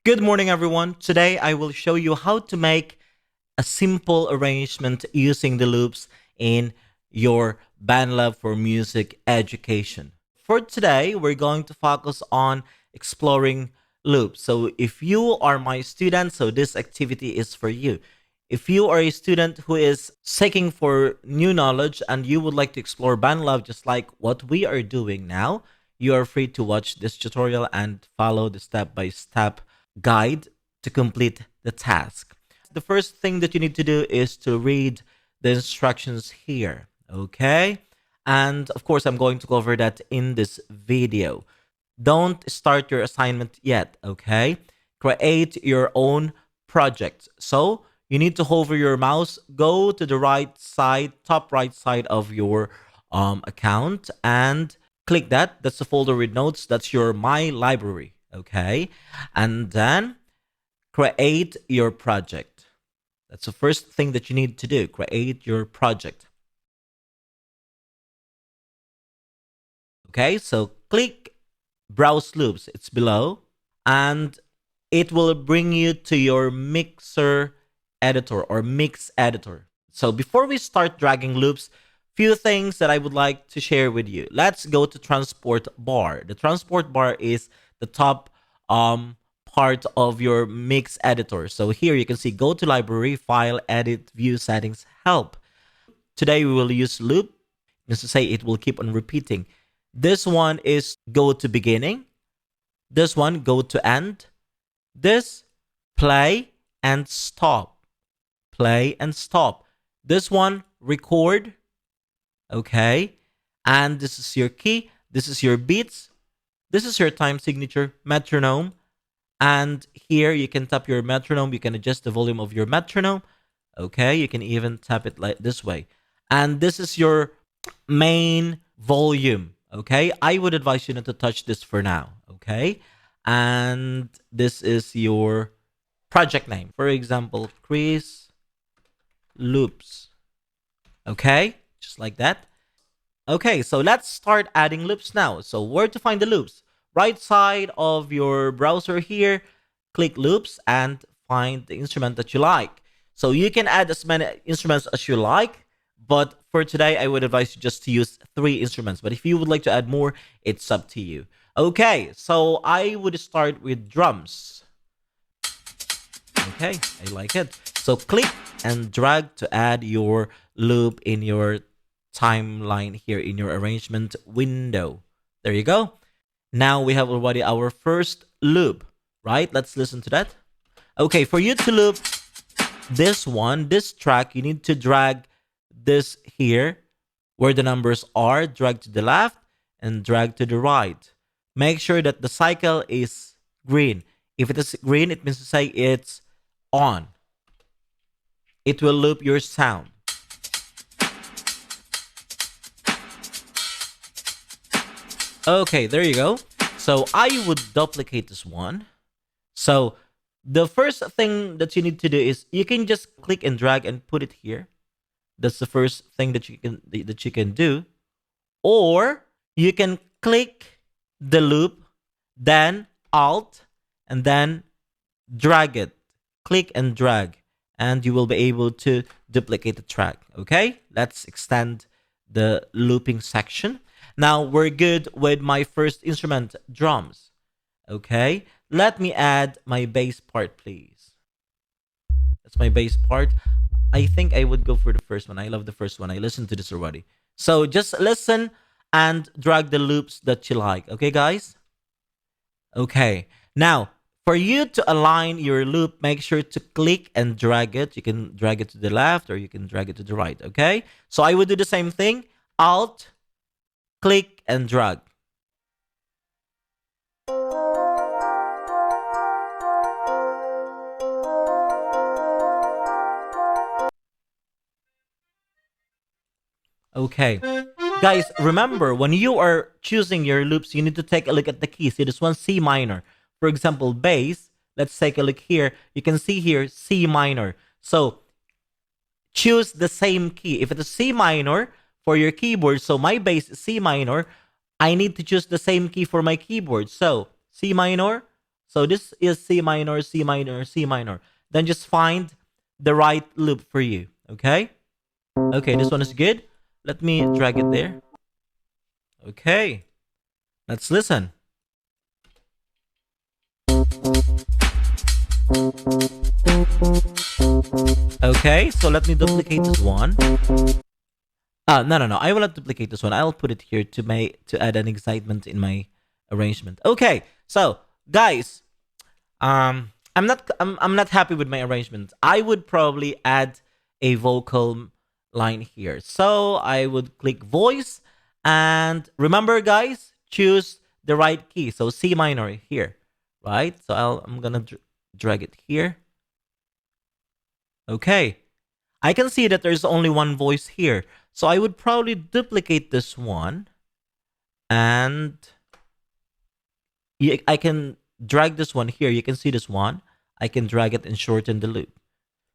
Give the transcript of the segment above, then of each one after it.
Good morning, everyone. Today I will show you how to make a simple arrangement using the loops in your BandLab for music education. For today, we're going to focus on exploring loops. So if you are my student, so this activity is for you. If you are a student who is seeking for new knowledge and you would like to explore BandLab just like what we are doing now, you are free to watch this tutorial and follow the step-by-step guide to complete the task. The first thing that you need to do is to read the instructions here, okay? And of course, I'm going to cover that in this video. Don't start your assignment yet, okay? Create your own project. So you need to hover your mouse, go to the right side, top right side of your account, and click that. That's the folder with notes. That's your My Library, okay? And then create your project. That's the first thing that you need to do. Create your project. Okay, so click Browse Loops. It's below. And it will bring you to your mixer editor or mix editor. So before we start dragging loops, few things that I would like to share with you. Let's go to transport bar. The transport bar is the top part of your mix editor. So here you can see go to library, file, edit, view settings, help. Today we will use loop. Means to say it will keep on repeating. This one is go to beginning. This one go to end. This play and stop. Play and stop. This one record. Okay. And this is your key. This is your beats. This is your time signature, metronome. And here you can tap your metronome. You can adjust the volume of your metronome. Okay. You can even tap it like this way. And this is your main volume. Okay. I would advise you not to touch this for now. Okay. And this is your project name. For example, Chris Loops. Okay. Just like that. Okay, so let's start adding loops now. So where to find the loops? Right side of your browser here, click loops and find the instrument that you like. So you can add as many instruments as you like, but for today, I would advise you just to use 3 instruments. But if you would like to add more, it's up to you. Okay, so I would start with drums. Okay, I like it. So click and drag to add your loop in your timeline here in your arrangement window. There you go. Now we have already our first loop, right? Let's listen to that. Okay, for you to loop this track, you need to drag this here where the numbers are, drag to the left and drag to the right. Make sure that the cycle is green. If it is green, it means to say it's on. It will loop your sound. Okay, there you go. So I would duplicate this one. So the first thing that you need to do is you can just click and drag and put it here. That's the first thing that you can do. Or you can click the loop, then Alt, and then drag it. Click and drag, and you will be able to duplicate the track. Okay, let's extend the looping section. Now we're good with my first instrument, drums. Okay, let me add my bass part, please. That's my bass part. I think I would go for the first one. I love the first one. I listened to this already. So just listen and drag the loops that you like. Okay, guys? Okay. Now, for you to align your loop, make sure to click and drag it. You can drag it to the left or you can drag it to the right. Okay? So I would do the same thing. Alt, click and drag. Okay. Guys, remember, when you are choosing your loops, you need to take a look at the keys. See, this one C minor. For example, bass. Let's take a look here. You can see here C minor. So choose the same key. If it is C minor for your keyboard, so my bass is C minor, I need to choose the same key for my keyboard. So C minor, So this is C minor, C minor, C minor. Then just find the right loop for you. Okay? Okay, this one is good. Let me drag it there. Okay. Let's listen. Okay, so let me duplicate this one. No. I will not duplicate this one. I'll put it here to add an excitement in my arrangement. Okay, so guys, I'm not happy with my arrangement. I would probably add a vocal line here. So I would click voice, and remember, guys, choose the right key. So C minor here, right? So I'm gonna drag it here. Okay, I can see that there's only one voice here. So I would probably duplicate this one, and I can drag this one here. You can see this one. I can drag it and shorten the loop.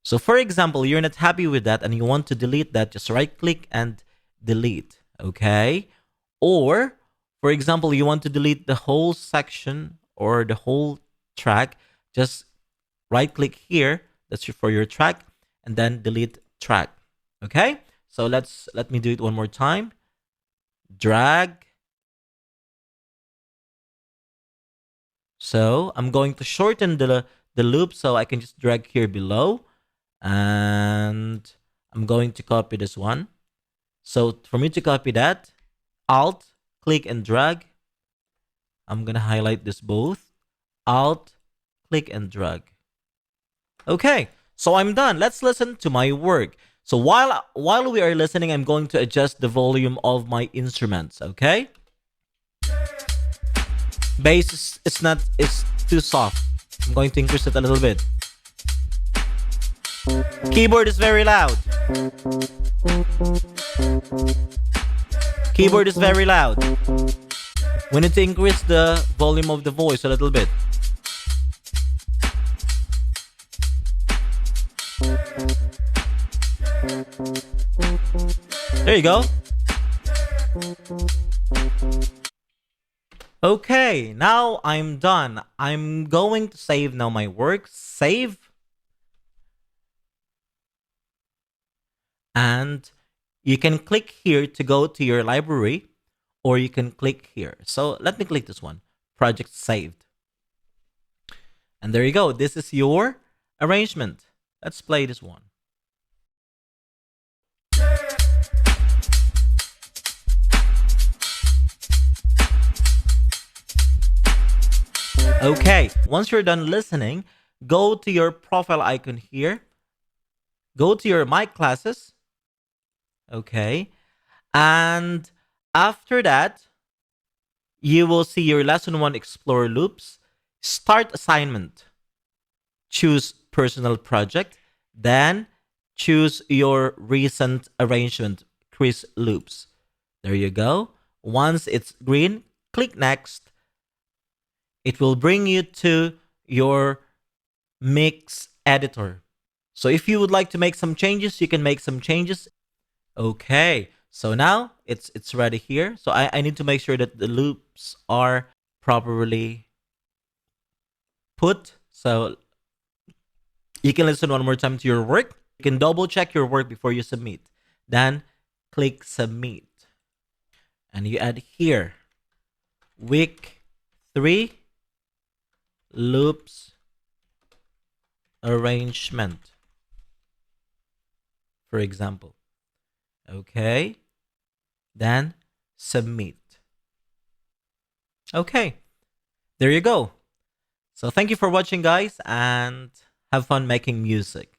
So for example, you're not happy with that and you want to delete that, just right click and delete, okay? Or, for example, you want to delete the whole section or the whole track, just right click here, that's for your track, and then delete track, okay? So let me do it one more time. Drag. So I'm going to shorten the loop, so I can just drag here below, and I'm going to copy this one. So for me to copy that, Alt, click and drag. I'm gonna highlight this both. Alt, click and drag. Okay, so I'm done. Let's listen to my work. So while we are listening, I'm going to adjust the volume of my instruments, okay? Bass it's too soft. I'm going to increase it a little bit. Keyboard is very loud. Keyboard is very loud. We need to increase the volume of the voice a little bit. There you go. Okay, now I'm done. I'm going to save now my work. Save. And you can click here to go to your library, or you can click here. So let me click this one. Project saved. And there you go. This is your arrangement. Let's play this one. Okay, once you're done listening, go to your profile icon here. Go to your mic classes. Okay. And after that, you will see your lesson 1 explore loops. Start assignment. Choose personal project. Then choose your recent arrangement. Chris loops. There you go. Once it's green, click next. It will bring you to your mix editor. So if you would like to make some changes, you can make some changes. Okay, so now it's ready here. So I need to make sure that the loops are properly put. So you can listen one more time to your work. You can double check your work before you submit. Then click submit. And you add here, week 3, loops arrangement, for example. Okay, then submit. Okay, there you go. So thank you for watching, guys, and have fun making music.